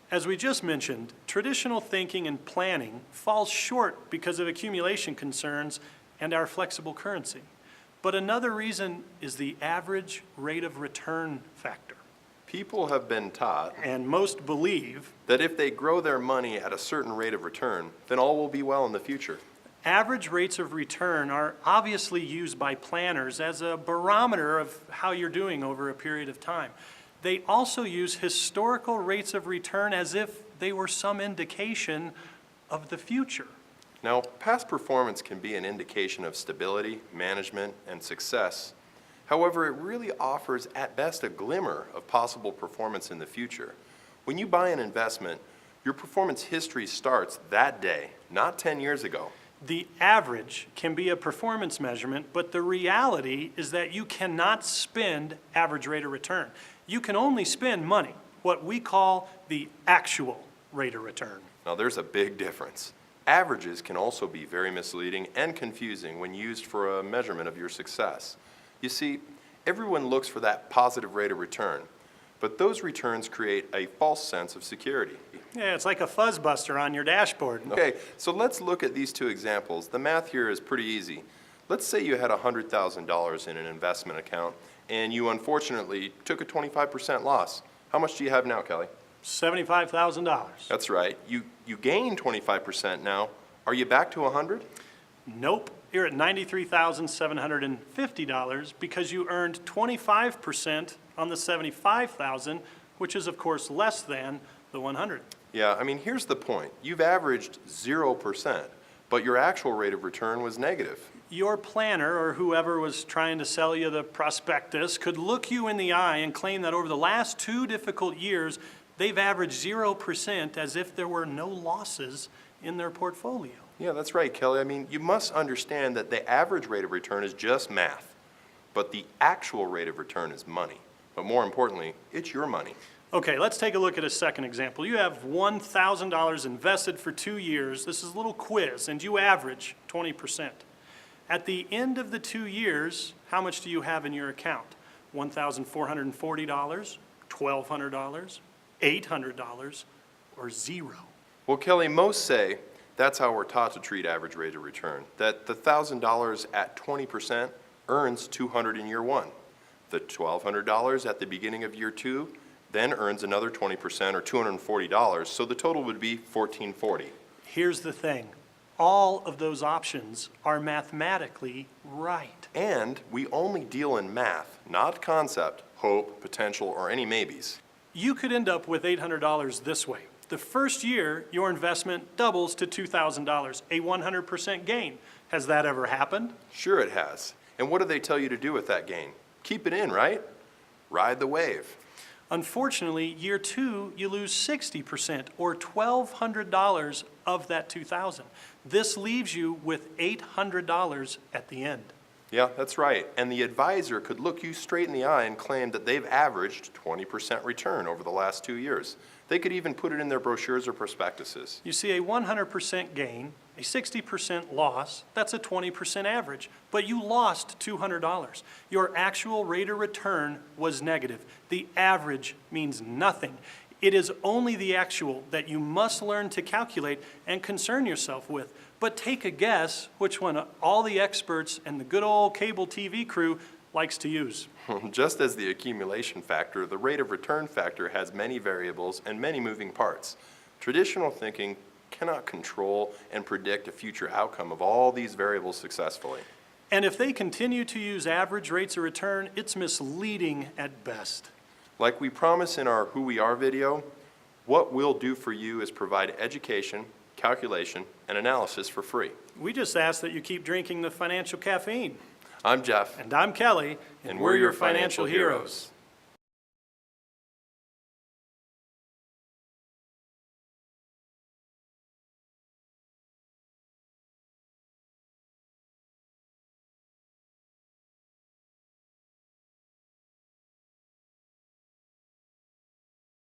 As we just mentioned, traditional thinking and planning falls short because of accumulation concerns and our flexible currency. But another reason is the average rate of return factor. People have been taught And most believe that if they grow their money at a certain rate of return, then all will be well in the future. average rates of return are obviously used by planners as a barometer of how you're doing over a period of time. They also use historical rates of return as if they were some indication of the future. Now, past performance can be an indication of stability, management, and success. However, it really offers at best a glimmer of possible performance in the future. When you buy an investment, your performance history starts that day, not 10 years ago. The average can be a performance measurement, but the reality is that you cannot spend average rate of return. You can only spend money, what we call the actual rate of return. Now, there's a big difference. Averages can also be very misleading and confusing when used for a measurement of your success. You see, everyone looks for that positive rate of return, but those returns create a false sense of security. Yeah, it's like a fuzzbuster on your dashboard. Okay, so let's look at these two examples. The math here is pretty easy. Let's say you had $100,000 in an investment account and you unfortunately took a 25% loss. How much do you have now, Kelly? $75,000. That's right. You gained 25% now. Are you back to 100? Nope. You're at $93,750 because you earned 25% on the $75,000, which is of course less than the 100. Yeah, I mean, here's the point. You've averaged 0%, but your actual rate of return was negative. Your planner or whoever was trying to sell you the prospectus could look you in the eye and claim that over the last 2 difficult years, they've averaged 0% as if there were no losses in their portfolio. Yeah, that's right, Kelly. I mean, you must understand that the average rate of return is just math, but the actual rate of return is money. But more importantly, it's your money. Okay, let's take a look at a second example. You have $1,000 invested for 2 years. This is a little quiz, and you average 20%. At the end of the 2 years, how much do you have in your account? $1,440, $1,200, $800, or zero? Well, Kelly, most say that's how we're taught to treat average rate of return, that the $1,000 at 20% earns $200 in year 1. The $1,200 at the beginning of year 2 then earns another 20% or $240, so the total would be $1,440. Here's the thing. All of those options are mathematically right. And we only deal in math, not concept, hope, potential, or any maybes. You could end up with $800 this way. The first year, your investment doubles to $2,000, a 100% gain. Has that ever happened? Sure it has. And what do they tell you to do with that gain? Keep it in, right? Ride the wave. Unfortunately, year 2, you lose 60% or $1,200 of that $2,000. This leaves you with $800 at the end. Yeah, that's right. And the advisor could look you straight in the eye and claim that they've averaged 20% return over the last 2 years. They could even put it in their brochures or prospectuses. You see, a 100% gain, a 60% loss, that's a 20% average. But you lost $200. Your actual rate of return was negative. The average means nothing. It is only the actual that you must learn to calculate and concern yourself with. But take a guess which one all the experts and the good old cable TV crew likes to use. Just as the accumulation factor, the rate of return factor has many variables and many moving parts. Traditional thinking cannot control and predict a future outcome of all these variables successfully. And if they continue to use average rates of return, it's misleading at best. Like we promise in our Who We Are video, what we'll do for you is provide education, calculation, and analysis for free. We just ask that you keep drinking the financial caffeine. I'm Jeff. And I'm Kelly. And we're your financial heroes.